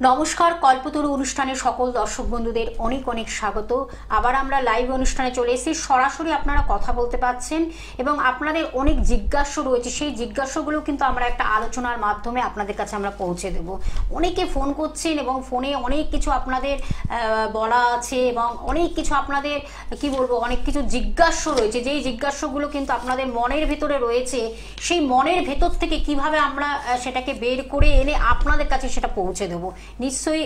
নমস্কার, কল্পতরু অনুষ্ঠানে সকল দর্শক বন্ধুদের অনেক অনেক স্বাগত। আবার আমরা লাইভ অনুষ্ঠানে চলে এসেছি, সরাসরি আপনারা কথা বলতে পারছেন এবং আপনাদের অনেক জিজ্ঞাসা রয়েছে, সেই জিজ্ঞাসাগুলো কিন্তু আমরা একটা আলোচনার মাধ্যমে আপনাদের কাছে আমরা পৌঁছে দেব। অনেকে ফোন করছেন এবং ফোনে অনেক কিছু আপনাদের বলা আছে এবং অনেক কিছু আপনাদের কি বলবো, অনেক কিছু জিজ্ঞাসা রয়েছে, যেই জিজ্ঞাসাগুলো কিন্তু আপনাদের মনের ভেতরে রয়েছে। সেই মনের ভেতর থেকে কিভাবে আমরা সেটাকে বের করে এনে আপনাদের কাছে সেটা পৌঁছে দেবো, নিশ্চয়ই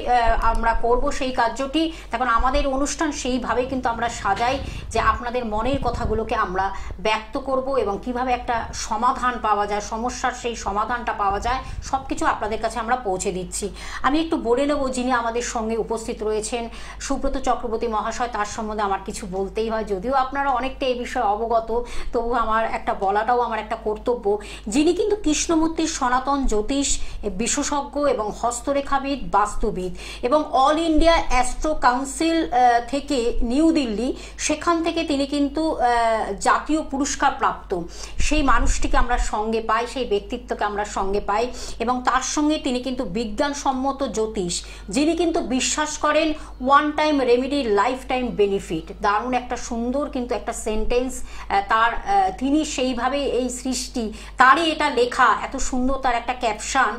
আমরা করব সেই কার্যটি। তখন আমাদের অনুষ্ঠান সেইভাবে কিন্তু আমরা সাজাই যে আপনাদের মনের কথাগুলোকে আমরা ব্যক্ত করব এবং কিভাবে একটা সমাধান পাওয়া যায়, সমস্যার সেই সমাধানটা পাওয়া যায়, সব কিছু আপনাদের কাছে আমরা পৌঁছে দিচ্ছি। আমি একটু বলে নেব যিনি আমাদের সঙ্গে উপস্থিত রয়েছেন, সুব্রত চক্রবর্তী মহাশয়। তার সম্বন্ধে আমার কিছু বলতেই হয়, যদিও আপনারা অনেকটা এই বিষয়ে অবগত, তবু আমার একটা বলাটাও আমার একটা কর্তব্য। যিনি কিন্তু কৃষ্ণমূর্তির সনাতন জ্যোতিষ বিশেষজ্ঞ এবং হস্তরেখাবিদ, বাস্তুবিদ এবং অল ইন্ডিয়া অ্যাস্ট্রো কাউন্সিল থেকে নিউ দিল্লি, সেখান থেকে তিনি কিন্তু জাতীয় পুরস্কার প্রাপ্ত সেই মানুষটিকে আমরা সঙ্গে পাই, সেই ব্যক্তিত্বকে আমরা সঙ্গে পাই। এবং তার সঙ্গে তিনি কিন্তু বিজ্ঞানসম্মত জ্যোতিষ, যিনি কিন্তু বিশ্বাস করেন one time remedy life time benefit. দারুণ একটা সুন্দর কিন্তু একটা সেন্টেন্স তার, তিনি সেইভাবে এই সৃষ্টি, তারই এটা লেখা, এত সুন্দর তার একটা ক্যাপশন,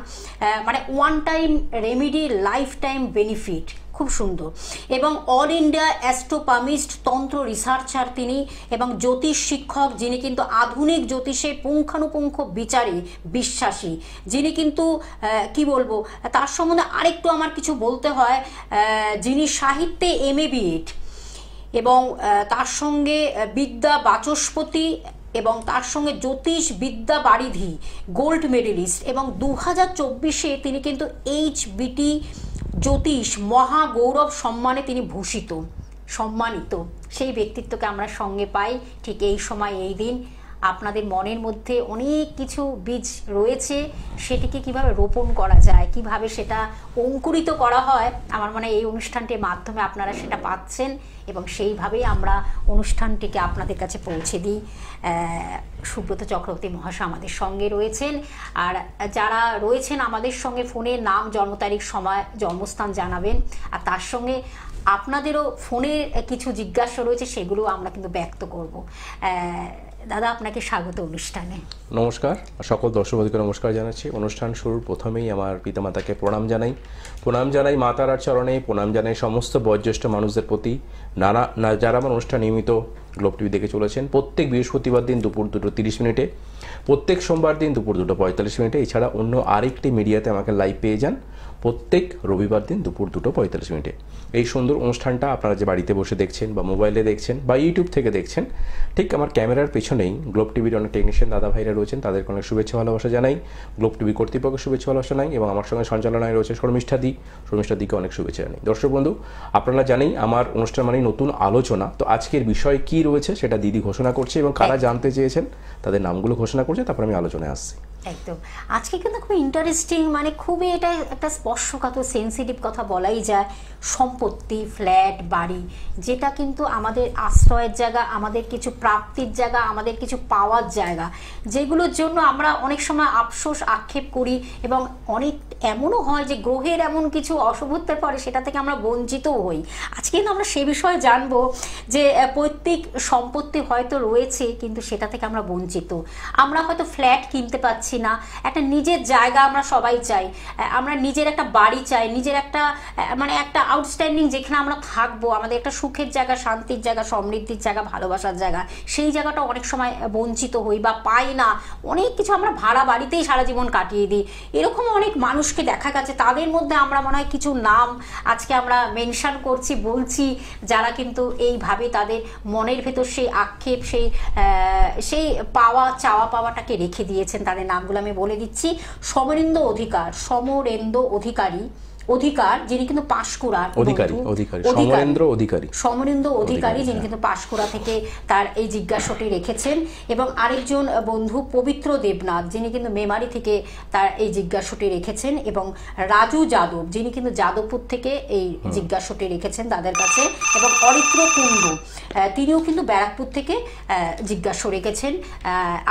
মানে one time remedy life time benefit, খুব সুন্দর। এবং অল ইন্ডিয়া অ্যাস্ট্রোপামিস্ট, তন্ত্র রিসার্চার তিনি, এবং জ্যোতিষ শিক্ষক, যিনি কিন্তু আধুনিক জ্যোতিষে পুঙ্খানুপুঙ্খ বিচারে বিশ্বাসী, যিনি কিন্তু কি বলবো, তার সম্বন্ধে আরেকটু আমার কিছু বলতে হয়, যিনি সাহিত্যে MA BEd এবং তার সঙ্গে বিদ্যা বাচস্পতি এবং তার সঙ্গে জ্যোতিষ বিদ্যা বারিধি গোল্ড মেডেলিস্ট, এবং 2024-এ তিনি কিন্তু HBT জ্যোতিষ মহাগৌরব সম্মানে তিনি সম্মানিত। সেই ব্যক্তিত্বকে আমরা সঙ্গে পাই ঠিক এই সময়, এই দিন। আপনাদের মনের মধ্যে অনেক কিছু বীজ রয়েছে, সেটিকে কিভাবে রোপণ করা যায়, কিভাবে সেটা অঙ্কুরিত করা হয়, আমার মনে হয় এই অনুষ্ঠানটির মাধ্যমে আপনারা সেটা পাচ্ছেন এবং সেইভাবেই আমরা অনুষ্ঠানটিকে আপনাদের কাছে পৌঁছে দিই। সুব্রত চক্রবর্তী মহাশয় আমাদের সঙ্গে রয়েছেন, আর যারা রয়েছেন আমাদের সঙ্গে ফোনে নাম, জন্ম তারিখ, সময়, জন্মস্থান জানাবেন। আর তার সঙ্গে আপনাদেরও ফোনের কিছু জিজ্ঞাসা রয়েছে, সেগুলো আমরা কিন্তু ব্যক্ত করব। দাদা, আপনাকে স্বাগত অনুষ্ঠানে। নমস্কার, সকল দর্শককে নমস্কার জানাচ্ছি। অনুষ্ঠান শুরুর প্রথমেই আমার পিতামাতাকে প্রণাম জানাই মাতারার চরণে, প্রণাম জানাই সমস্ত বয়োজ্যেষ্ঠ মানুষদের প্রতি, যারা আমার অনুষ্ঠান নিয়মিত গ্লোব টিভি দেখে চলেছেন। প্রত্যেক বৃহস্পতিবার দিন দুপুর 2:30, প্রত্যেক সোমবার দিন দুপুর 2:45, এছাড়া অন্য আরেকটি মিডিয়াতে আমাকে লাইভ পেয়ে যান প্রত্যেক রবিবার দিন দুপুর 2:45। এই সুন্দর অনুষ্ঠানটা আপনারা যে বাড়িতে বসে দেখছেন বা মোবাইলে দেখছেন বা ইউটিউব থেকে দেখছেন, ঠিক আমার ক্যামেরার পেছনেই গ্লোব টিভির অনেক টেকনিশিয়ান দাদা ভাইরা রয়েছেন, তাদেরকে অনেক শুভেচ্ছা ভালোবাসা জানাই। গ্লোব টিভি কর্তৃপক্ষের শুভেচ্ছা ভালোবাসা জানাই এবং আমার সঙ্গে সঞ্চালনায় রয়েছে শর্মিষ্ঠাদিকে অনেক শুভেচ্ছা জানাই। দর্শক বন্ধু, আপনারা জানেই আমার অনুষ্ঠান মানেই নতুন আলোচনা। তো আজকের বিষয় কি রয়েছে সেটা দিদি ঘোষণা করছে এবং কারা জানতে চেয়েছেন তাদের নামগুলো ঘোষণা করছে, তারপর আমি আলোচনায় আসছি। একদম, আজকে কিন্তু খুব ইন্টারেস্টিং, মানে খুবই এটা একটা স্পর্শকাতর সেন্সিটিভ কথা বলাই যায়। সম্পত্তি, ফ্ল্যাট, বাড়ি, যেটা কিন্তু আমাদের আশ্রয়ের জায়গা, আমাদের কিছু প্রাপ্তির জায়গা, আমাদের কিছু পাওয়ার জায়গা, যেগুলোর জন্য আমরা অনেক সময় আফসোস আক্ষেপ করি এবং অনেক এমনও হয় যে গ্রহের এমন কিছু অশুভত্বের পরে সেটা থেকে আমরা বঞ্চিতও হই। আজকে কিন্তু আমরা সে বিষয়ে জানবো যে পৈতৃক সম্পত্তি হয়তো রয়েছে কিন্তু সেটা থেকে আমরা বঞ্চিত। আমরা হয়তো ফ্ল্যাট কিনতে পারছি না, একটা নিজের জায়গা আমরা সবাই চাই, আমরা নিজের একটা বাড়ি চাই, নিজের একটা মানে একটা আউটস্ট্যান্ডিং যেখানে আমরা থাকবো, আমাদের একটা সুখের জায়গা, শান্তির জায়গা, সমৃদ্ধির জায়গা, ভালোবাসার জায়গা, সেই জায়গাটা অনেক সময় বঞ্চিত হই বা পাই না। অনেক কিছু আমরা ভাড়া বাড়িতেই সারা জীবন কাটিয়ে দিই। এরকম অনেক মানুষকে দেখা গেছে, তাদের মধ্যে আমরা মনে হয় কিছু নাম আজকে আমরা মেনশন করছি, বলছি, যারা কিন্তু এইভাবে তাদের মনের ভেতর সেই আক্ষেপ, সেই চাওয়া পাওয়াটাকে রেখে দিয়েছেন। তাদের নামগুলো আমি বলে দিচ্ছি। সমরেন্দ্র অধিকার, যিনি কিন্তু পাঁশকুড়ার সমরেন্দ্র অধিকারী, যিনি কিন্তু পাঁশকুড়া থেকে তার এই জিজ্ঞাসাটি রেখেছেন। এবং আরেকজন বন্ধু পবিত্র দেবনাথ, যিনি কিন্তু মেমারি থেকে তার এই জিজ্ঞাসাটি রেখেছেন। এবং রাজু যাদব, যিনি কিন্তু যাদবপুর থেকে এই জিজ্ঞাসাটি রেখেছেন তাদের কাছে। এবং অরিত্র কুণ্ডু, তিনিও কিন্তু ব্যারাকপুর থেকে জিজ্ঞাসা রেখেছেন।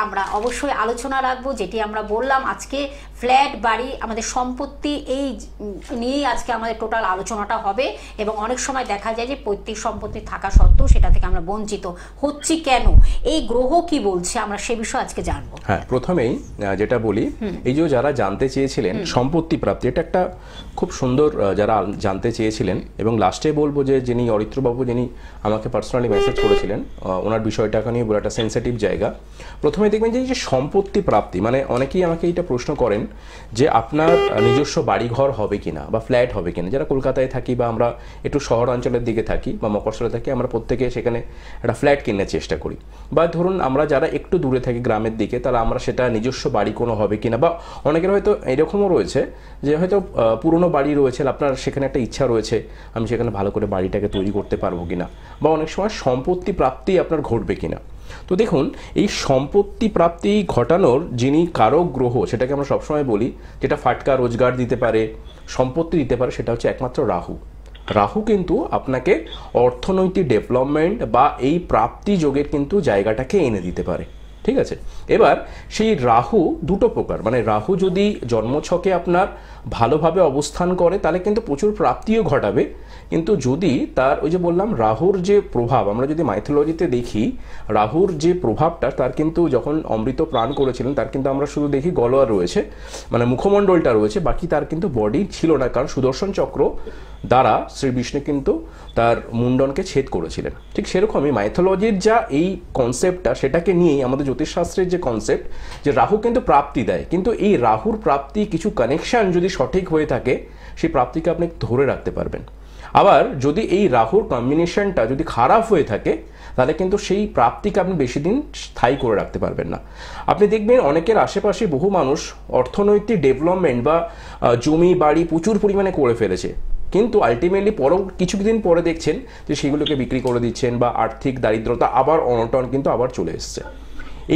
আমরা অবশ্যই আলোচনা রাখবো, যেটি আমরা বললাম আজকে ফ্ল্যাট, বাড়ি, আমাদের সম্পত্তি, এই নিয়েই আজকে আমাদের টোটাল আলোচনাটা হবে। এবং অনেক সময় দেখা যায় যে পৈতৃক সম্পত্তি থাকা সত্ত্বেও সেটা থেকে আমরা বঞ্চিত হচ্ছি কেন, এই গ্রহ কি বলছে, আমরা সে বিষয়ে আজকে জানবো। হ্যাঁ, প্রথমেই যেটা বলি, এই যে যারা জানতে চেয়েছিলেন সম্পত্তি প্রাপ্তি, এটা একটা খুব সুন্দর যারা জানতে চেয়েছিলেন, এবং লাস্টে বলবো যে যিনি অরিত্রবাবু যিনি আমাকে পার্সোনালি মেসেজ করেছিলেন, ওনার বিষয়টাকে নিয়ে বলে একটা সেন্সিটিভ জায়গা। প্রথমে দেখবেন যে সম্পত্তি প্রাপ্তি মানে অনেকেই আমাকে এইটা প্রশ্ন করেন যে আপনার নিজস্ব বাড়িঘর হবে কিনা বা ফ্ল্যাট হবে কিনা। যারা কলকাতায় থাকি বা আমরা একটু শহর অঞ্চলের দিকে থাকি বা মফস্বলে থাকি, আমরা প্রত্যেকে সেখানে একটা ফ্ল্যাট কেনার চেষ্টা করি। বা ধরুন আমরা যারা একটু দূরে থাকি গ্রামের দিকে, তাহলে আমরা সেটা নিজস্ব বাড়ি কোনো হবে কিনা, বা অনেকের হয়তো এরকমও রয়েছে যে হয়তো পুরনো বাড়ি রয়েছে, আপনার সেখানে একটা ইচ্ছা রয়েছে আমি সেখানে ভালো করে বাড়িটাকে তৈরি করতে পারবো কিনা, বা অনেক সময় সম্পত্তি প্রাপ্তি আপনার ঘটবে কিনা। তো দেখুন, এই সম্পত্তি প্রাপ্তি ঘটানোর যিনি কারক গ্রহ, সেটাকে আমরা সবসময় বলি যেটা ফাটকা রোজগার দিতে পারে, সম্পত্তি দিতে পারে, সেটা হচ্ছে একমাত্র রাহু। রাহু কিন্তু আপনাকে অর্থনৈতিক ডেভেলপমেন্ট বা এই প্রাপ্তি যোগের কিন্তু জায়গাটাকে এনে দিতে পারে। ঠিক আছে, এবার সেই রাহু দুটো প্রকার, মানে রাহু যদি জন্মছকে আপনার ভালোভাবে অবস্থান করে তাহলে কিন্তু প্রচুর প্রাপ্তিও ঘটাবে, কিন্তু যদি তার ওই যে বললাম রাহুর যে প্রভাব, আমরা যদি মাইথোলজিতে দেখি রাহুর যে প্রভাবটা, তার কিন্তু যখন অমৃত প্রাণ করেছিলেন তার কিন্তু আমরা শুধু দেখি গলোয়া রয়েছে, মানে মুখমণ্ডলটা রয়েছে, বাকি তার কিন্তু বডি ছিল না, কারণ সুদর্শন চক্র দ্বারা শ্রী বিষ্ণু কিন্তু তার মুন্ডনকে ছেদ করেছিলেন। ঠিক সেরকমই মাইথোলজির যা এই কনসেপ্টটা, সেটাকে নিয়েই আমাদের জ্যোতিষশাস্ত্রের যে কনসেপ্ট, যে রাহু কিন্তু প্রাপ্তি দেয়, কিন্তু এই রাহুর প্রাপ্তি কিছু কানেকশন যদি সঠিক হয়ে থাকে সেই প্রাপ্তিকে আপনি ধরে রাখতে পারবেন। আবার যদি এই রাহুর কম্বিনেশনটা যদি খারাপ হয়ে থাকে তাহলে কিন্তু সেই প্রাপ্তিকে আপনি বেশি দিন স্থায়ী করে রাখতে পারবেন না। আপনি দেখবেন অনেকের আশেপাশে বহু মানুষ অর্থনৈতিক ডেভেলপমেন্ট বা জমি বাড়ি প্রচুর পরিমাণে করে ফেলেছে, কিন্তু আলটিমেটলি কিছুদিন পরে দেখছেন যে সেগুলোকে বিক্রি করে দিচ্ছেন, বা আর্থিক দারিদ্রতা আবার অনটন কিন্তু আবার চলে এসছে।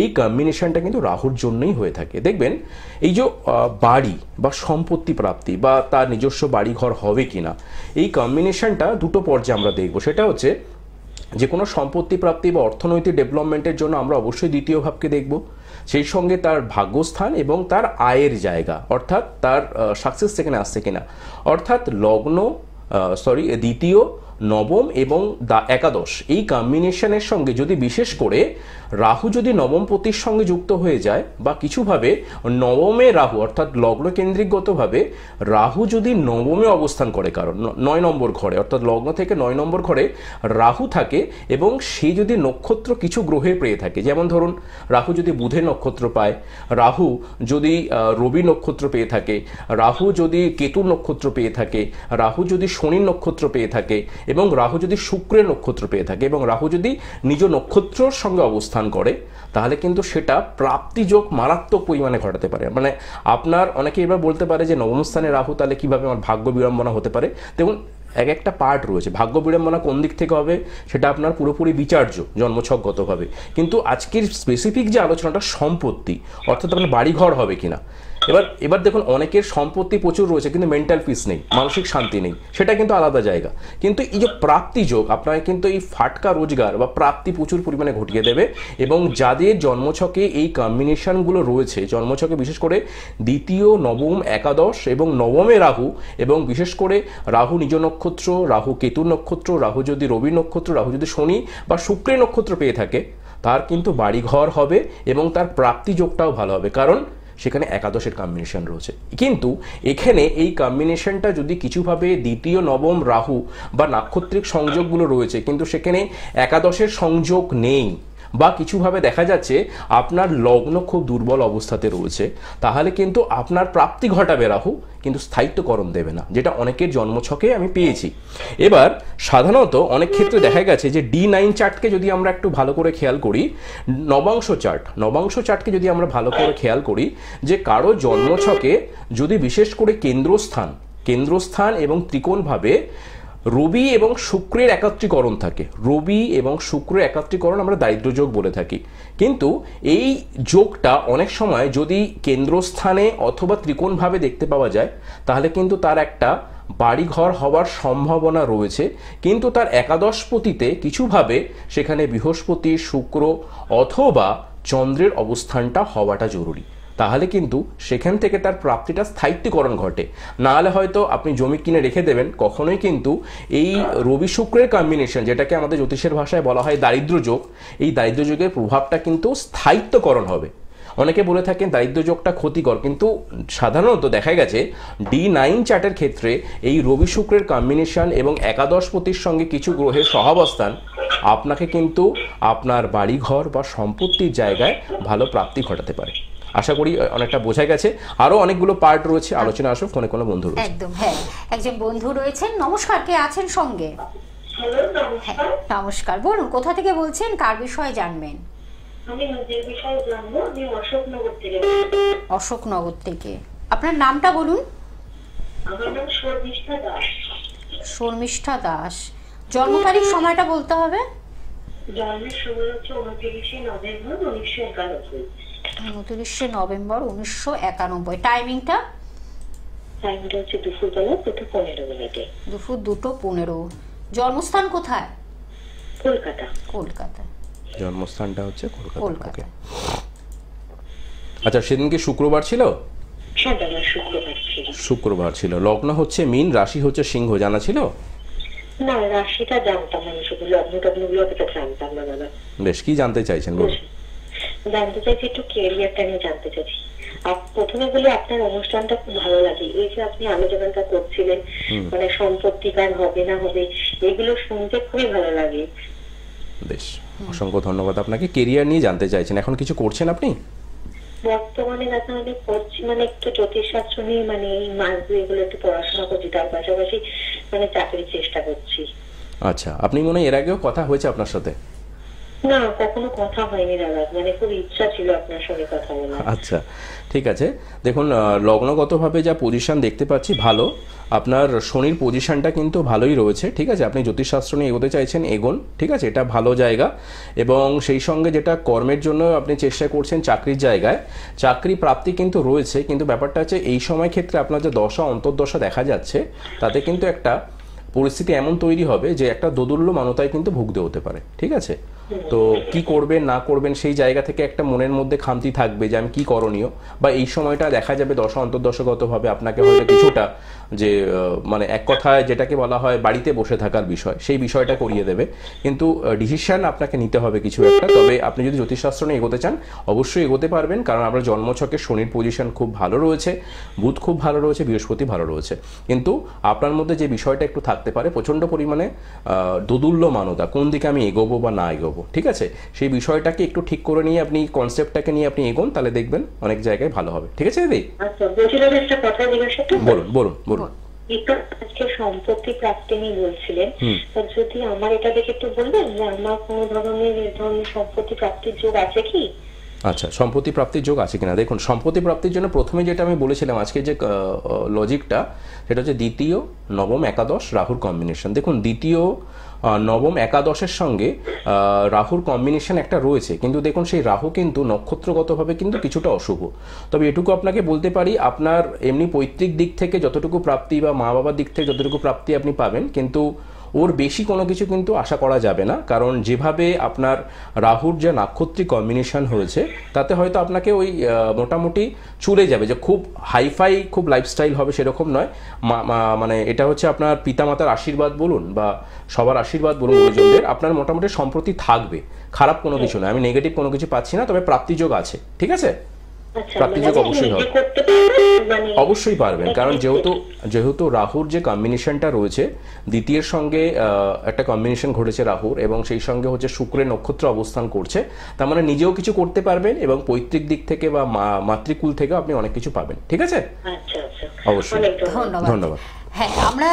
এই কম্বিনেশনটা কিন্তু রাহুর জন্যই হয়ে থাকে। দেখবেন এই যে বাড়ি বা সম্পত্তি প্রাপ্তি বা তার নিজস্ব বাড়িঘর হবে কিনা, এই কম্বিনেশনটা দুটো পর্যায়ে আমরা দেখব। সেটা হচ্ছে যে কোনো সম্পত্তি প্রাপ্তি বা অর্থনৈতিক ডেভেলপমেন্টের জন্য আমরা অবশ্যই দ্বিতীয় ভাবকে দেখব, সেই সঙ্গে তার ভাগ্যস্থান এবং তার আয়ের জায়গা, অর্থাৎ তার সাকসেস সেখানে আসছে কিনা, অর্থাৎ লগ্ন দ্বিতীয়, নবম এবং একাদশ এই কম্বিনেশনের সঙ্গে যদি বিশেষ করে রাহু যদি নবমপতির সঙ্গে যুক্ত হয়ে যায়, বা কিছুভাবে নবমে রাহু অর্থাৎ লগ্ন কেন্দ্রিকগতভাবে রাহু যদি নবমে অবস্থান করে, কারণ 9 নম্বর ঘরে অর্থাৎ লগ্ন থেকে 9 নম্বর ঘরে রাহু থাকে, এবং সে যদি নক্ষত্র কিছু গ্রহে পেয়ে থাকে, যেমন ধরুন রাহু যদি বুধের নক্ষত্র পায়, রাহু যদি রবি নক্ষত্র পেয়ে থাকে, রাহু যদি কেতুর নক্ষত্র পেয়ে থাকে, রাহু যদি শনির নক্ষত্র পেয়ে থাকে, এবং রাহু যদি শুক্রের নক্ষত্র পেয়ে থাকে, এবং রাহু যদি নিজ নক্ষত্রর সঙ্গে অবস্থান করে, তাহলে কিন্তু সেটা প্রাপ্তিযোগ মারাত্মক পরিমাণে ঘটাতে পারে। মানে আপনার অনেকে এবার বলতে পারে যে নবম স্থানে রাহু, তাহলে কিভাবে আমার ভাগ্য বিড়ম্বনা হতে পারে। দেখুন, এক একটা পার্ট রয়েছে, ভাগ্য বিড়ম্বনা কোন দিক থেকে হবে সেটা আপনার পুরোপুরি বিচার্য জন্মছকগতভাবে, কিন্তু আজকের স্পেসিফিক যে আলোচনাটা সম্পত্তি, অর্থাৎ আপনার বাড়িঘর হবে কিনা। এবার দেখুন, অনেকের সম্পত্তি প্রচুর রয়েছে কিন্তু মেন্টাল পিস নেই, মানসিক শান্তি নেই, সেটা কিন্তু আলাদা জায়গা। কিন্তু এই যে প্রাপ্তি যোগ আপনাকে কিন্তু এই ফাটকা রোজগার বা প্রাপ্তি প্রচুর পরিমাণে ঘটিয়ে দেবে, এবং যাদের জন্মছকে এই কম্বিনেশনগুলো রয়েছে, জন্মছকে বিশেষ করে দ্বিতীয়, নবম, একাদশ এবং নবমে রাহু, এবং বিশেষ করে রাহু নিজ নক্ষত্র, রাহু কেতু নক্ষত্র, রাহু যদি রবি নক্ষত্র, রাহু যদি শনি বা শুক্রের নক্ষত্র পেয়ে থাকে, তার কিন্তু বাড়িঘর হবে এবং তার প্রাপ্তি যোগটাও ভালো হবে, কারণ সেখানে একাদশের কম্বিনেশন রয়েছে। কিন্তু এখানে এই কম্বিনেশনটা যদি কিছুভাবে দ্বিতীয়, নবম রাহু বা নাক্ষত্রিক সংযোগগুলো রয়েছে, কিন্তু সেখানে একাদশের সংযোগ নেই, বা কিছুভাবে দেখা যাচ্ছে আপনার লগ্ন খুব দুর্বল অবস্থাতে রয়েছে, তাহলে কিন্তু আপনার প্রাপ্তি ঘটাবে রাহু, কিন্তু স্থায়িত্বকরণ দেবে না, যেটা অনেকের জন্মছকে আমি পেয়েছি। এবার সাধারণত অনেক ক্ষেত্রে দেখা গেছে যে D9 চার্টকে যদি আমরা একটু ভালো করে খেয়াল করি, নবাংশ চার্টকে যদি আমরা ভালো করে খেয়াল করি, যে কারো জন্মছকে যদি বিশেষ করে কেন্দ্রস্থান এবং ত্রিকোণভাবে রবি এবং শুক্রের একাত্রীকরণ থাকে, রবি এবং শুক্রের একাত্রীকরণ আমরা দারিদ্র যোগ বলে থাকি, কিন্তু এই যোগটা অনেক সময় যদি কেন্দ্রস্থানে অথবা ত্রিকোণভাবে দেখতে পাওয়া যায়, তাহলে কিন্তু তার একটা বাড়িঘর হওয়ার সম্ভাবনা রয়েছে, কিন্তু তার একাদশপতিতে কিছুভাবে সেখানে বৃহস্পতি, শুক্র অথবা চন্দ্রের অবস্থানটা হওয়াটা জরুরি। তাহলে কিন্তু সেখান থেকে তার প্রাপ্তিটা স্থায়িত্বীকরণ ঘটে। না হলে হয়তো আপনি জমি কিনে রেখে দেবেন, কখনোই কিন্তু এই রবি শুক্রের কম্বিনেশন, যেটাকে আমাদের জ্যোতিষের ভাষায় বলা হয় দারিদ্র্য যোগ, এই দারিদ্র্য যোগের প্রভাবটা কিন্তু স্থায়িত্বকরণ হবে। অনেকে বলে থাকেন দারিদ্র্য যোগটা ক্ষতিকর, কিন্তু সাধারণত দেখা গেছে D9 চার্টের ক্ষেত্রে এই রবি শুক্রের কম্বিনেশন এবং একাদশপতির সঙ্গে কিছু গ্রহের সহাবস্থান আপনাকে কিন্তু আপনার বাড়িঘর বা সম্পত্তির জায়গায় ভালো প্রাপ্তি ঘটাতে পারে। আশা করি অনেকটা বোঝা গেছে। আরো অনেকগুলো পার্ট রয়েছে, আলোচনা আসো। ফোনে কোনো বন্ধু রয়েছে? একদম, হ্যাঁ, একজন বন্ধু রয়েছেন। নমস্কার, কে আছেন সঙ্গে? হ্যাঁ, নমস্কার, বলুন কোথা থেকে বলছেন, কার বিষয়ে জানবেন? আমি নিজের বিষয়ে জানবো। আমি অশোকনগর থেকে। অশোকনগর থেকে। আপনার নামটা বলুন। আমার নাম শর্মিষ্ঠা দাস। শর্মিষ্ঠা দাস। জন্ম তারিখ সময়টা বলতে হবে। জন্মের সময় হচ্ছে 29শে নভেম্বর 1991। 29শে নভেম্বর 1991। টাইমিংটা? টাইমটা হচ্ছে দুপুরবেলা 2:15। দুপুর 2:15। জন্মস্থান কোথায়? কলকাতা। কলকাতা। জন্মস্থানটা হচ্ছে কলকাতা। কলকাতা। আচ্ছা, সেদিন কি শুক্রবার ছিল? হ্যাঁ দাদা, শুক্রবার ছিল। শুক্রবার ছিল। লগ্ন হচ্ছে মীন, রাশি হচ্ছে সিংহ, জানা ছিল? না, রাশিটা জানতাম না, শুধু লগ্ন টগ্নগুলো অতটা জানতাম না দাদা। বেশ, কি জানতে চাইছেন বলুন? জানতে চাইছি একটু ক্যারিয়ারটা নিয়ে জানতে চাইছি। প্রথমে বলি আপনার অনুষ্ঠানটা খুব ভালো লাগে। এই যে আপনি আলোচনাটা করছিলেন, মানে সম্পত্তিকার হবে না হবে, এগুলো শুনতে খুবই ভালো লাগে। বেশ, অসংখ্য ধন্যবাদ আপনাকে। কেরিয়ার নিয়ে জানতে চাইছেন, এখন কিছু করছেন আপনি? বর্তমানে দাদা আমি করছি, মানে একটু জ্যোতিষশাস্ত্র নিয়ে, মানে এই মাস দুইগুলো একটু পড়াশোনা করছি, তার পাশাপাশি মানে চাকরির চেষ্টা করছি। আচ্ছা, আপনি মনে হয় এর আগেও কথা হয়েছে আপনার সাথে? না, কখনো কথা হয়নি দাদা, মানে খুব ইচ্ছা ছিল আপনার সঙ্গে কথা বলার। আচ্ছা, ঠিক আছে। দেখুন, লগ্নগতভাবে যা পজিশন দেখতে পাচ্ছি ভালো, আপনার শনির পজিশনটা কিন্তু ভালোই রয়েছে। ঠিক আছে, আপনি জ্যোতিষশাস্ত্র নিয়ে এগোতে চাইছেন, এগোন। ঠিক আছে, এটা ভালো জায়গা। এবং সেই সঙ্গে যেটা কর্মের জন্য আপনি চেষ্টা করছেন চাকরির জায়গায়, চাকরি প্রাপ্তি কিন্তু রয়েছে। কিন্তু ব্যাপারটা হচ্ছে এই সময় ক্ষেত্রে আপনার যে দশা অন্তর্দশা দেখা যাচ্ছে, তাতে কিন্তু একটা পরিস্থিতি এমন তৈরি হবে যে একটা দোদুল্য মানতায় কিন্তু ভুগতে হতে পারে। ঠিক আছে, তো কি করবেন না করবেন সেই জায়গা থেকে একটা মনের মধ্যে খামতি থাকবে যে আমি কি করণীয়, বা এই সময়টা দেখা যাবে দশা অন্তর্দশাগতভাবে আপনাকে হয়তো কিছুটা যে মানে এক কথায় যেটাকে বলা হয় বাড়িতে বসে থাকার বিষয়, সেই বিষয়টা করিয়ে দেবে। কিন্তু ডিসিশন আপনাকে নিতে হবে কিছু একটা। তবে আপনি যদি জ্যোতিষশাস্ত্র নিয়ে এগোতে চান, অবশ্যই এগোতে পারবেন, কারণ আপনার জন্মছকে শনির পজিশন খুব ভালো রয়েছে, বুধ খুব ভালো রয়েছে, বৃহস্পতি ভালো রয়েছে। কিন্তু আপনার মধ্যে যে বিষয়টা একটু থাকতে পারে প্রচণ্ড পরিমাণে দোদুল্য মানতা, কোন দিকে আমি এগোবো বা না এগোবো। ঠিক আছে, সেই বিষয়টাকে একটু ঠিক করে নিয়ে আপনি কনসেপ্টটাকে নিয়ে আপনি এগোন, তাহলে দেখবেন অনেক জায়গায় ভালো হবে। ঠিক আছে দিদি? আচ্ছা, বলছিলাম একটা কথা জিজ্ঞাসা করতে। বলুন বলুন বলুন। একটু আজকে সম্পত্তি প্রাপ্তি নিয়ে বলছিলেন, তো যদি আমার এটা দেখে একটু বলবেন যে আমার কোনো ধরনের সম্পত্তি প্রাপ্তির যোগ আছে কি? আচ্ছা, সম্পত্তি প্রাপ্তির যোগ আছে কিনা দেখুন। সম্পত্তি প্রাপ্তির জন্য প্রথমে যেটা আমি বলেছিলাম আজকে যে লজিকটা, সেটা হচ্ছে দ্বিতীয় নবম একাদশ রাহুর কম্বিনেশন। দেখুন, দ্বিতীয় নবম একাদশের সঙ্গে রাহুর কম্বিনেশন একটা রয়েছে, কিন্তু দেখুন সেই রাহু কিন্তু নক্ষত্রগতভাবে কিন্তু কিছুটা অশুভ। তবে এটুকু আপনাকে বলতে পারি, আপনার এমনি পৈতৃক দিক থেকে যতটুকু প্রাপ্তি বা মা বাবার দিক থেকে যতটুকু প্রাপ্তি আপনি পাবেন, কিন্তু ওর বেশি কোনো কিছু কিন্তু আশা করা যাবে না। কারণ যেভাবে আপনার রাহুর যে নাক্ষত্রিক কম্বিনেশন হয়েছে, তাতে হয়তো আপনাকে ওই মোটামুটি চলে যাবে, যে খুব হাইফাই খুব লাইফস্টাইল হবে সেরকম নয়। মানে এটা হচ্ছে আপনার পিতামাতার আশীর্বাদ বলুন বা সবার আশীর্বাদ বলুন, গুরুজনদের, আপনার মোটামুটি সম্প্রতি থাকবে। খারাপ কোনো কিছু নয়, আমি নেগেটিভ কোনো কিছু পাচ্ছি না। তবে প্রাপ্তিযোগ আছে। ঠিক আছে, প্রাপ্তিযোগ অবশ্যই হবে, অবশ্যই পারবেন। কারণ যেহেতু রাহুর যে কম্বিনেশনটা রয়েছে, দ্বিতীয়ের সঙ্গে একটা কম্বিনেশন ঘটেছে রাহুর, এবং সেই সঙ্গে হচ্ছে শুক্রের নক্ষত্র অবস্থান করছে, তার মানে নিজেও কিছু করতে পারবেন এবং পৈতৃক দিক থেকে বা মাতৃকুল থেকে আপনি অনেক কিছু পাবেন। ঠিক আছে, অবশ্যই। ধন্যবাদ। হ্যাঁ, আমরা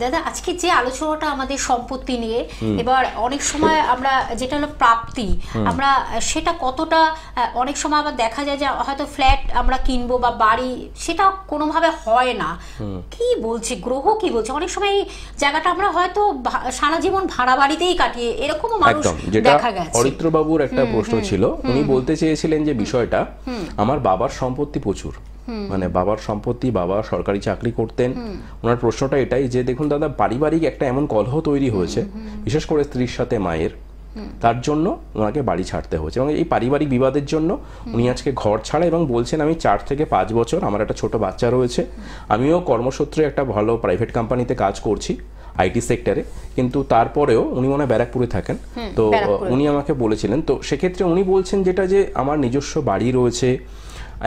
দাদা আজকে যে আলোচনাটা আমাদের সম্পত্তি নিয়ে, এবার অনেক সময় আমরা যেটা হলো প্রাপ্তি, আমরা সেটা কতটা, অনেক সময় আবার দেখা যায় যে হয়তো ফ্ল্যাট আমরা কিনবো বা বাড়ি, সেটা কোনোভাবে হয় না। কি বলছে গ্রহ, কি বলছে, অনেক সময় এই জায়গাটা আমরা হয়তো সারা জীবন ভাড়া বাড়িতেই কাটিয়ে, এরকমও মানুষ দেখা গেছে। অরিত্রবাবুর একটা প্রশ্ন ছিল, উনি বলতে চেয়েছিলেন যে বিষয়টা, আমার বাবার সম্পত্তি প্রচুর, মানে বাবার সম্পত্তি, বাবা সরকারি চাকরি করতেন। ওনার প্রশ্নটা এটাই যে দেখুন দাদা, পারিবারিক একটা এমন কলহ তৈরি হয়েছে, বিশেষ করে স্ত্রীর সাথে মায়ের, তার জন্য ওনাকে বাড়ি ছাড়তে হয়েছে এবং এই পারিবারিক বিবাদের জন্য উনি আজকে ঘর ছাড়া এবং বলছেন আমি 4 থেকে 5 বছর, আমার একটা ছোট বাচ্চা রয়েছে, আমিও কর্মসূত্রে একটা ভালো প্রাইভেট কোম্পানিতে কাজ করছি আইটি সেক্টরে, কিন্তু তারপরেও উনি মনে হয় ব্যারাকপুরে থাকেন, তো উনি আমাকে বলেছিলেন, তো সেক্ষেত্রে উনি বলছেন যেটা যে আমার নিজস্ব বাড়ি রয়েছে,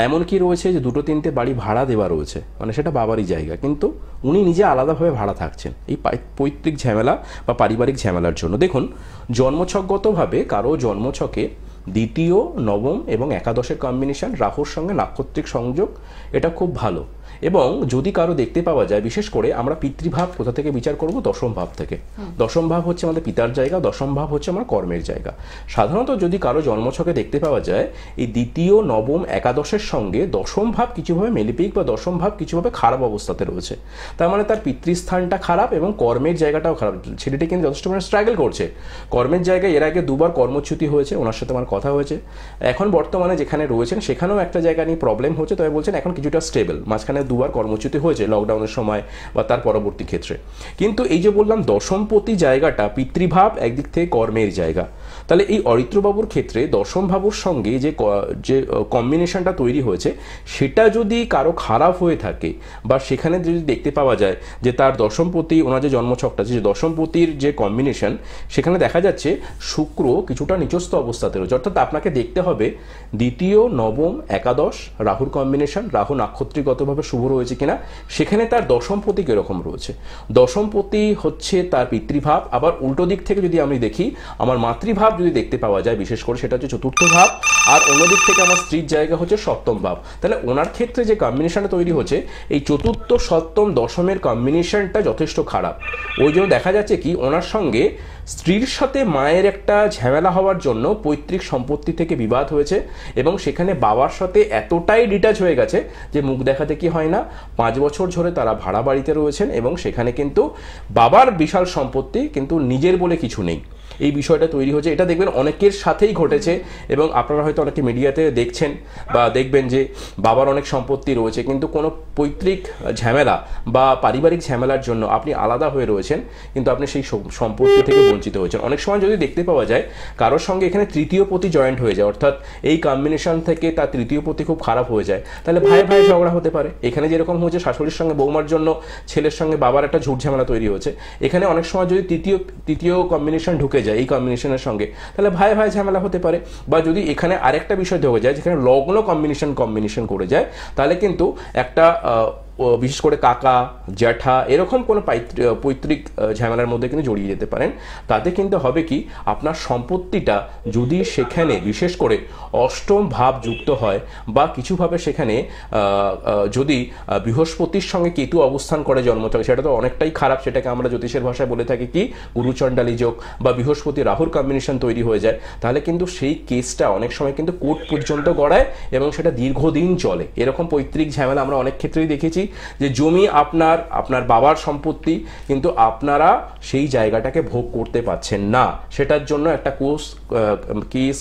এমনকি রয়েছে যে 2-3টে বাড়ি ভাড়া দেওয়া রয়েছে, মানে সেটা বাবারই জায়গা, কিন্তু উনি নিজে আলাদাভাবে ভাড়া থাকছেন এই পৈতৃক ঝামেলা বা পারিবারিক ঝামেলার জন্য। দেখুন, জন্মছকগতভাবে কারো জন্মছকে 2য়, 9ম এবং একাদশের কম্বিনেশন, রাহুর সঙ্গে নাক্ষত্রিক সংযোগ, এটা খুব ভালো। এবং যদি কারো দেখতে পাওয়া যায়, বিশেষ করে আমরা পিতৃভাব কোথা থেকে বিচার করব? দশম ভাব থেকে। দশম ভাব হচ্ছে আমাদের পিতার জায়গা, দশম ভাব হচ্ছে আমার কর্মের জায়গা। সাধারণত যদি কারো জন্মছকে দেখতে পাওয়া যায় এই 2য়, 9ম, একাদশের সঙ্গে দশম ভাব কিছুভাবে মেলিপিক বা দশম ভাব কিছুভাবে খারাপ অবস্থাতে রয়েছে, তার মানে তার পিতৃস্থানটা খারাপ এবং কর্মের জায়গাটাও খারাপ। ছেলেটি কিন্তু যথেষ্ট মানে স্ট্রাগল করছে কর্মের জায়গায়। এর আগে 2বার কর্মচ্যুতি হয়েছে, ওনার সাথে আমার কথা হয়েছে। এখন বর্তমানে যেখানে রয়েছেন সেখানেও একটা জায়গা নিয়ে প্রবলেম হচ্ছে, তবে বলছেন এখন কিছুটা স্টেবল। মাঝখানে 2বার কর্মচ্যুতি হয়েছে লকডাউনের সময় বা তার পরবর্তী ক্ষেত্রে। কিন্তু এই যে বললাম দশমপতি জায়গাটা পিতৃভাব, একদিক থেকে কর্মের জায়গা, তাহলে এই অরিত্রবাবুর ক্ষেত্রে দশম ভাবুর সঙ্গে যে কম্বিনেশনটা তৈরি হয়েছে সেটা যদি কারো খারাপ হয়ে থাকে বা সেখানে যদি দেখতে পাওয়া যায় যে তার দশমপতি, ওনার যে জন্মছকটা যে দশমপতির যে কম্বিনেশন, সেখানে দেখা যাচ্ছে শুক্র কিছুটা নিচস্থ অবস্থাতে রয়েছে। অর্থাৎ আপনাকে দেখতে হবে 2য়, 9ম, একাদশ রাহুর কম্বিনেশন, রাহু নাক্ষত্রিকগতভাবে শুভ রয়েছে কিনা, সেখানে তার দশমপতি কিরকম রয়েছে। দশমপতি হচ্ছে তার পিতৃভাব। আবার উল্টো দিক থেকে যদি আমি দেখি, আমার মাতৃভাব যদি দেখতে পাওয়া যায়, বিশেষ করে সেটা হচ্ছে 4র্থ ভাব, আর অন্যদিক থেকে আমার স্ত্রীর জায়গা হচ্ছে 7ম ভাব। তাহলে ওনার ক্ষেত্রে যে কম্বিনেশনটা তৈরি হচ্ছে, এই 4র্থ, 7ম, দশমের কম্বিনেশনটা যথেষ্ট খারাপ। ওই জন্য দেখা যাচ্ছে কি ওনার সঙ্গে স্ত্রীর সাথে মায়ের একটা ঝামেলা হওয়ার জন্য পৈতৃক সম্পত্তি থেকে বিবাদ হয়েছে এবং সেখানে বাবার সাথে এতটাই ডিটাচ হয়ে গেছে যে মুখ দেখাতে কি হয় না। 5 বছর ধরে তারা ভাড়া বাড়িতে রয়েছেন এবং সেখানে কিন্তু বাবার বিশাল সম্পত্তি কিন্তু নিজের বলে কিছু নেই। এই বিষয়টা তৈরি হচ্ছে, এটা দেখবেন অনেকের সাথেই ঘটেছে এবং আপনারা হয়তো অনেকে মিডিয়াতে দেখছেন বা দেখবেন যে বাবার অনেক সম্পত্তি রয়েছে, কিন্তু কোনো পৈতৃক ঝামেলা বা পারিবারিক ঝামেলার জন্য আপনি আলাদা হয়ে রয়েছেন, কিন্তু আপনি সেই সম্পত্তি থেকে বঞ্চিত হয়েছেন। অনেক সময় যদি দেখতে পাওয়া যায় কারোর সঙ্গে এখানে 3য় পতি জয়েন্ট হয়ে যায়, অর্থাৎ এই কম্বিনেশন থেকে তার 3য় পতি খুব খারাপ হয়ে যায়, তাহলে ভাই ভাই ঝগড়া হতে পারে। এখানে যেরকম হয়েছে শাশুড়ির সঙ্গে বৌমার জন্য ছেলের সঙ্গে বাবার একটা ঝুট ঝামেলা তৈরি হয়েছে, এখানে অনেক সময় যদি তৃতীয় কম্বিনেশন ঢুকে যায় এই কম্বিনেশনের সঙ্গে, তাহলে ভাই ভাই ঝামেলা হতে পারে। বা যদি এখানে আরেকটা বিষয় ঢুকে যায় যেখানে লগ্ন কম্বিনেশন করে যায়, তাহলে কিন্তু একটা বিশেষ করে কাকা, জ্যাঠা, এরকম কোনো পৈতৃক ঝামেলার মধ্যে কিন্তু জড়িয়ে যেতে পারেন। তাতে কিন্তু হবে কি, আপনার সম্পত্তিটা যদি সেখানে বিশেষ করে 8ম ভাব যুক্ত হয় বা কিছুভাবে সেখানে যদি বৃহস্পতির সঙ্গে কেতু অবস্থান করে জন্মছকে, সেটা তো অনেকটাই খারাপ। সেটাকে আমরা জ্যোতিষের ভাষায় বলে থাকি কি গুরুচণ্ডালী যোগ বা বৃহস্পতি রাহুর কম্বিনেশন তৈরি হয়ে যায়, তাহলে কিন্তু সেই কেসটা অনেক সময় কিন্তু কোর্ট পর্যন্ত গড়ায় এবং সেটা দীর্ঘদিন চলে। এরকম পৈতৃক ঝামেলা আমরা অনেক ক্ষেত্রেই দেখেছি যে জমি আপনার বাবার সম্পত্তি, কিন্তু আপনারা সেই জায়গাটাকে ভোগ করতে পারছেন না। সেটার জন্য একটা কেস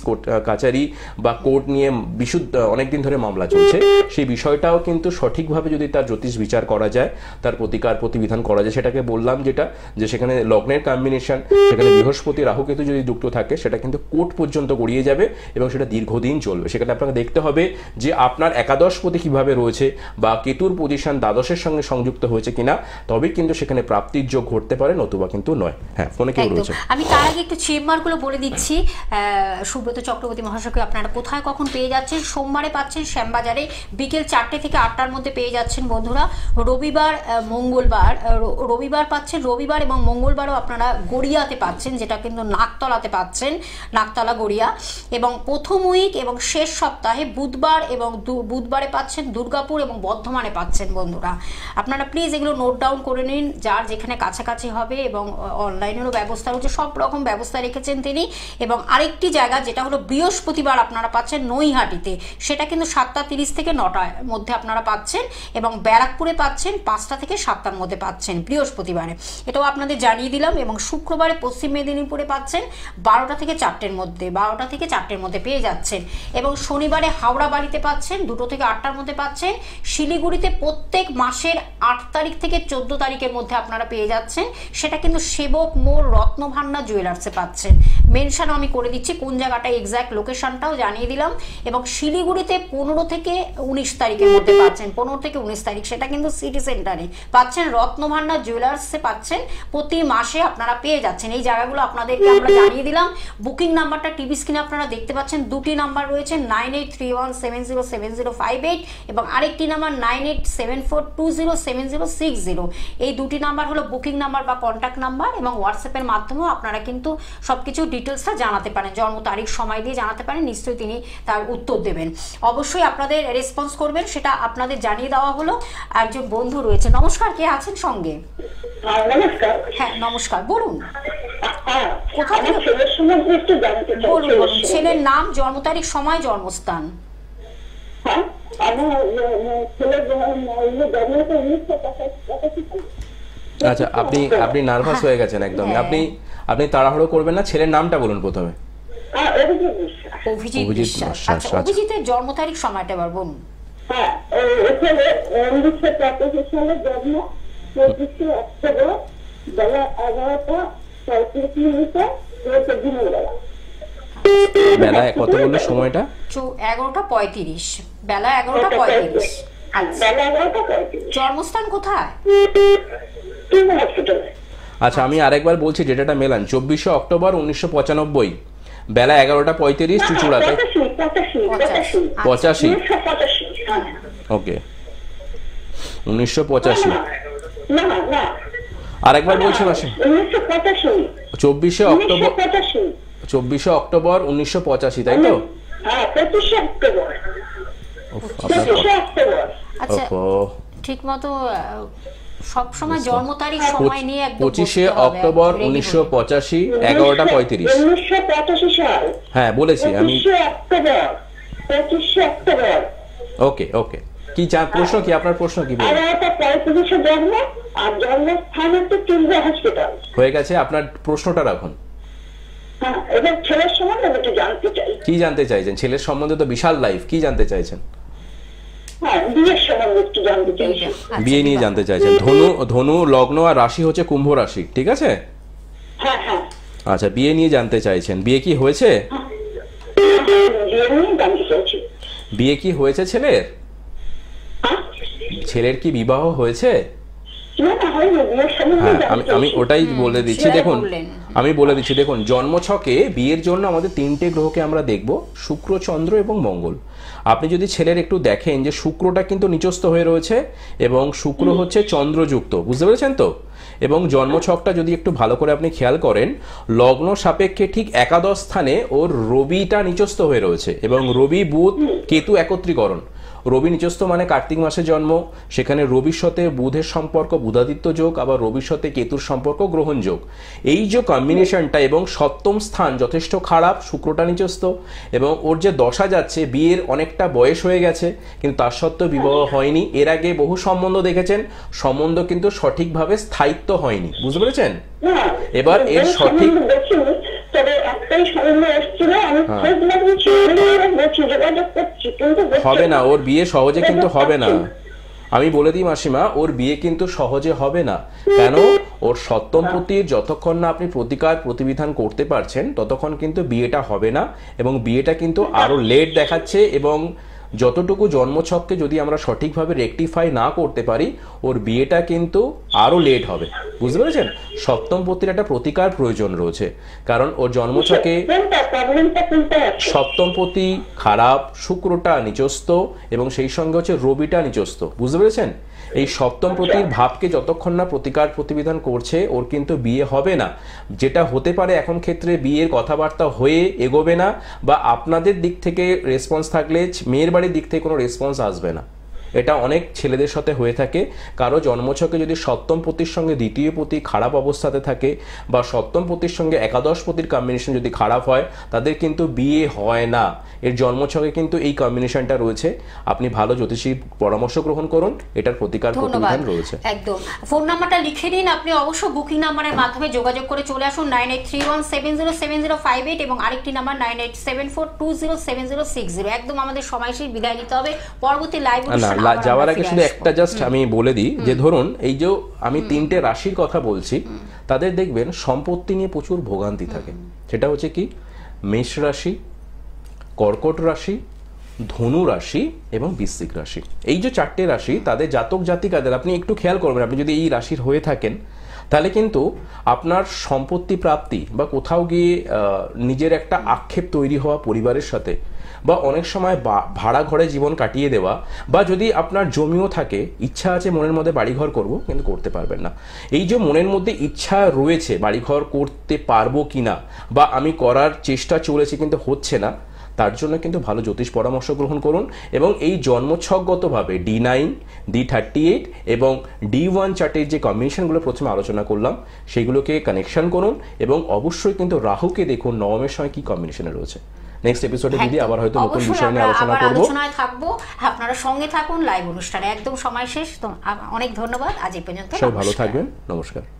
কাচারি বা কোর্ট নিয়ে অনেকদিন ধরে মামলা চলছে। সেই বিষয়টাও কিন্তু সঠিকভাবে যদি তার জ্যোতিষ বিচার করা যায়, তার প্রতিকার প্রতিবিধান করা যায়, সেটাকে বললাম যেটা যে সেখানে লগ্নের কম্বিনেশন, সেখানে বৃহস্পতি রাহু কেতু যদি যুক্ত থাকে, সেটা কিন্তু কোর্ট পর্যন্ত গড়িয়ে যাবে এবং সেটা দীর্ঘদিন চলবে। সেখানে আপনাকে দেখতে হবে যে আপনার একাদশপতি কিভাবে রয়েছে বা কেতুর পজিশন দ্বাদশের সঙ্গে সংযুক্ত হয়েছে কিনা, তবে কিন্তু সেখানে প্রাপ্তির যোগ ঘটতে পারে, নতুবা কিন্তু নয়। হ্যাঁ, ফোনে কেউ রয়েছে। আমি তার আগে একটু চেম্বারগুলো বলে দিচ্ছি। সুব্রত চক্রবর্তী মহাশয়কে আপনারা কোথায় কখন পেয়ে যাচ্ছেন? সোমবারে পাচ্ছেন শ্যামবাজারে বিকেল 4টে থেকে 8টার মধ্যে পেয়ে যাচ্ছেন বন্ধুরা। রবিবার পাচ্ছেন, রবিবার এবং মঙ্গলবারও আপনারা গড়িয়াতে পাচ্ছেন, যেটা কিন্তু নাকতলাতে পাচ্ছেন, নাকতলা গড়িয়া। এবং প্রথম উইক এবং শেষ সপ্তাহে বুধবারে পাচ্ছেন দুর্গাপুর এবং বর্ধমানে পাচ্ছেন বন্ধুরা। আপনারা প্লিজ এগুলো নোট ডাউন করে নিন, যার যেখানে কাছাকাছি হবে, এবং অনলাইনেরও ব্যবস্থা রয়েছে, সব রকম ব্যবস্থা রেখেছেন তিনি। এবং আরেকটি জায়গা যেটা হলো বৃহস্পতিবার আপনারা পাচ্ছেন নৈহাটিতে, সেটা কিন্তু 7:30 থেকে 9টার মধ্যে আপনারা পাচ্ছেন, এবং ব্যারাকপুরে পাচ্ছেন 5টা থেকে 7টার মধ্যে পাচ্ছেন বৃহস্পতিবারে, এটাও আপনাদের জানিয়ে দিলাম। এবং শুক্রবারে পশ্চিম মেদিনীপুরে পাচ্ছেন 12টা থেকে 4টের মধ্যে পেয়ে যাচ্ছেন। এবং শনিবারে হাওড়া বাড়িতে পাচ্ছেন 2টো থেকে 8টার মধ্যে পাচ্ছেন। শিলিগুড়িতে প্রত্যেক মাসের 8 তারিখ থেকে 14 তারিখের মধ্যে আপনারা পেয়ে যাচ্ছেন। সেটা কিন্তু সেবক মোড় রত্নভান্ডার জুয়েলার্সে পাচ্ছেন। মেনশনও আমি করে দিচ্ছি, কোন জায়গাটা এক্স্যাক্ট লোকেশনটাও জানিয়ে দিলাম। এবং শিলিগুড়িতে 15 থেকে 19 তারিখের মধ্যে পাচ্ছেন, 15 থেকে 19 তারিখ, সেটা কিন্তু সিটি সেন্টারে পাচ্ছেন, রত্নভান্ডার জুয়েলার্সে পাচ্ছেন। প্রতি মাসে আপনারা পেয়ে যাচ্ছেন। এই জায়গাগুলো আপনাদেরকে আমরা জানিয়ে দিলাম। বুকিং নাম্বারটা টিভি স্ক্রিনে আপনারা দেখতে পাচ্ছেন, দুটি নাম্বার রয়েছে 9831707058 এবং আরেকটি নাম্বার 9874207060। এই দুটি নাম্বার হলো বুকিং নাম্বার বা কন্ট্যাক্ট নাম্বার, এবং হোয়াটসঅ্যাপের মাধ্যমেও আপনারা কিন্তু সবকিছু ডিটেলসটা জানাতে পারেন, জন্ম তারিখ সময় দিয়ে জানাতে পারেন, নিশ্চয়ই তিনি তার উত্তর দেবেন। অবশ্যই আপনাদের রেসপন্স করবেন, সেটা আপনাদের জানিয়ে দেওয়া হলো। একজন বন্ধু রয়েছে, নমস্কার, কে আছেন সঙ্গে? নমস্কার। হ্যাঁ নমস্কার, বলুন কোথা থেকে? ছেলের সম্বন্ধে একটু জানতে চাই। বলুন বলুন, ছেলের নাম, জন্ম তারিখ, সময়, জন্মস্থান। হ্যাঁ, আমার ছেলের জন্ম 1985। আচ্ছা, আপনি নার্ভাস হয়ে গেছেন একদম। আপনি তাড়াহুড়ো করবেন না, ছেলের নামটা বলুন প্রথমে। অভিজিৎ অভিজিৎ বিশ্বাস। বিশ্বাস, আচ্ছা, অভিজিতের জন্ম তারিখ সময়টা এবার বলুন। হ্যাঁ, এখানে 1985 সালে জন্ম, 25 অক্টোবর, বেলা 11:35 দিনের বেলা। বেলা কত বললো সময়টা? 11:35, বেলা 11:35। বেলা 11:35। জন্মস্থান কোথায়? আচ্ছা, আমি আরেকবার বলছি ডেটাটা মেলান। 24 অক্টোবর 1995, বেলা 11:35, চুচুড়াতে। 85। ওকে, 1985। না না, আরেকবার বলছি মাসে। 1985। 24 অক্টোবর 1985, তাই তো? হ্যাঁ, 25 অক্টোবর। আচ্ছা, ঠিক মতো সব সময় জন্ম তারিখ সময় নিয়ে একদম 25 অক্টোবর 1985, 11:35। 1985 সাল। হ্যাঁ বলেছি আমি। 25 অক্টোবর। ওকে ওকে, কি প্রশ্ন কি? আপনার প্রশ্ন কি? আর এটা 35 জন্ম, আর জন্মস্থান হচ্ছে কেন্দ্র হসপিটাল। হয়ে গেছে, আপনার প্রশ্নটা রাখুন। হ্যাঁ, এবার ছেলের সম্বন্ধে একটু জানতে চাই। কি জানতে চাইছেন? ছেলের সম্বন্ধে তো বিশাল লাইফ, কি জানতে চাইছেন? হ্যাঁ, বিয়ের সম্বন্ধে একটু জানতে চাই। বিয়ে নিয়ে জানতে চাইছেন। ধনু লগ্ন আর রাশি হচ্ছে কুম্ভ রাশি, ঠিক আছে? হ্যাঁ হ্যাঁ। আচ্ছা, বিয়ে নিয়ে জানতে চাইছেন। বিয়ে কি হয়েছে? বিয়ে নিয়ে জানতে চাইছি। বিয়ে কি হয়েছে ছেলের? ছেলের কি বিবাহ হয়েছে? হ্যাঁ, আমি ওটাই বলে দিচ্ছি। দেখুন, আমি বলে দিচ্ছি, দেখুন, জন্মছকে বিয়ের জন্য আমাদের 3টে গ্রহকে আমরা দেখব, শুক্র, চন্দ্র এবং মঙ্গল। আপনি যদি ছেলের একটু দেখেন যে শুক্রটা কিন্তু নিচস্থ হয়ে রয়েছে এবং শুক্র হচ্ছে চন্দ্রযুক্ত, বুঝতে পেরেছেন তো? এবং জন্মছকটা যদি একটু ভালো করে আপনি খেয়াল করেন, লগ্ন সাপেক্ষে ঠিক একাদশ স্থানে ওর রবিটা নিচস্থ হয়ে রয়েছে এবং রবি বুধ কেতু একত্রীকরণ। রবি নিচস্থ মানে কার্তিক মাসে জন্ম, সেখানে রবির সাথে বুধের সম্পর্ক বুধাদিত্য যোগ, আবার রবির সাথে কেতুর সম্পর্ক গ্রহণ যোগ। এই যে কম্বিনেশনটা, এবং সপ্তম স্থান যথেষ্ট খারাপ, শুক্রটা নিচস্থ, এবং ওর যে দশা যাচ্ছে, বিয়ের অনেকটা বয়স হয়ে গেছে কিন্তু তার সত্ত্বেও বিবাহ হয়নি। এর আগে বহু সম্বন্ধ দেখেছেন, সম্বন্ধ কিন্তু সঠিকভাবে স্থায়িত্ব হয়নি, বুঝতে পেরেছেন? এবার এর সঠিক হবে না, ওর বিয়ে সহজে কিন্তু হবে না। আমি বলে দিই মাসিমা, ওর বিয়ে কিন্তু সহজে হবে না। কেন? ওর সপ্তম পতির যতক্ষণ না আপনি প্রতিকার প্রতিবিধান করতে পারছেন ততক্ষণ কিন্তু বিয়েটা হবে না, এবং বিয়েটা কিন্তু আরো লেট দেখাচ্ছে। এবং যতটুকু জন্মছককে যদি আমরা সঠিকভাবে রেকটিফাই না করতে পারি, ওর বিয়েটা কিন্তু আরো লেট হবে, বুঝতে পেরেছেন? সপ্তম পতির একটা প্রতিকার প্রয়োজন রয়েছে, কারণ ওর জন্মছকে সপ্তম পতি খারাপ, শুক্রটা নিচস্থ এবং সেই সঙ্গে হচ্ছে রবিটা নিচস্থ, বুঝতে পেরেছেন? এই সপ্তম পতির ভাবকে যতক্ষণ না প্রতিকার প্রতিবিধান করছে, ওর কিন্তু বিয়ে হবে না। যেটা হতে পারে এখন ক্ষেত্রে, বিয়ের কথাবার্তা হয়ে এগোবে না, বা আপনাদের দিক থেকে রেসপন্স থাকলে মেয়ের বাড়ির দিক থেকে কোনো রেসপন্স আসবে না। এটা অনেক ছেলেদের সাথে হয়ে থাকে। কারো জন্মছকে যদি সপ্তম পতির সঙ্গে দ্বিতীয় পতি খারাপ অবস্থাতে থাকে, বা সপ্তম পতির সঙ্গে একাদশ পতির কম্বিনেশন যদি খারাপ হয়, তাদের কিন্তু বিয়ে হয় না। এর জন্মছকে কিন্তু এই কম্বিনেশনটা রয়েছে। আপনি ভালো জ্যোতিষী পরামর্শ গ্রহণ করুন, এটার প্রতিকার প্রতিবিধান রয়েছে। একদম। ফোন নাম্বারটা লিখে দিন, আপনি অবশ্য বুকিং নাম্বারের মাধ্যমে যোগাযোগ করে চলে আসুন 9831707058 এবং আরেকটি নাম্বার 9874207060। একদম আমাদের সময় শেষ, বিদায় নিতে হবে। পরবর্তী লাইভ অনুষ্ঠানে যাওয়ার আগে শুধু একটা জাস্ট আমি বলে দিই যে ধরুন এই যে আমি 3টে রাশির কথা বলছি, তাদের দেখবেন সম্পত্তি নিয়ে প্রচুর ভোগান্তি থাকে। সেটা হচ্ছে কি, মেষ রাশি, কর্কট রাশি, ধনু রাশি এবং বৃশ্চিক রাশি। এই যে 4টে রাশি, তাদের জাতক জাতিকাদের আপনি একটু খেয়াল করবেন, আপনি যদি এই রাশির হয়ে থাকেন তাহলে কিন্তু আপনার সম্পত্তি প্রাপ্তি বা কোথাও গিয়ে নিজের একটা আক্ষেপ তৈরি হওয়া পরিবারের সাথে, বা অনেক সময় ভাড়া ঘরে জীবন কাটিয়ে দেওয়া, বা যদি আপনার জমিও থাকে, ইচ্ছা আছে মনের মধ্যে বাড়িঘর করব কিন্তু করতে পারবেন না। এই যে মনের মধ্যে ইচ্ছা রয়েছে বাড়িঘর করতে পারবো কিনা, বা আমি করার চেষ্টা চলেছে কিন্তু হচ্ছে না, তার জন্য কিন্তু ভালো জ্যোতিষ পরামর্শ গ্রহণ করুন। এবং এই জন্মছকগতভাবে D9, D38 এবং D1 চার্টের যে কম্বিনেশনগুলো প্রথমে আলোচনা করলাম সেগুলোকে কানেকশন করুন, এবং অবশ্যই কিন্তু রাহুকে দেখুন নবমের সময় কি কম্বিনেশনে রয়েছে। নেক্সট এপিসোডে দিদি আবার হয়তো নতুন বিষয় নিয়ে আলোচনা করব। আলোচনায় থাকবো, আপনারা সঙ্গে থাকুন লাইভ অনুষ্ঠানে। একদম সময় শেষ, তো অনেক ধন্যবাদ, আজ এই পর্যন্ত। সবাই ভালো থাকবেন, নমস্কার।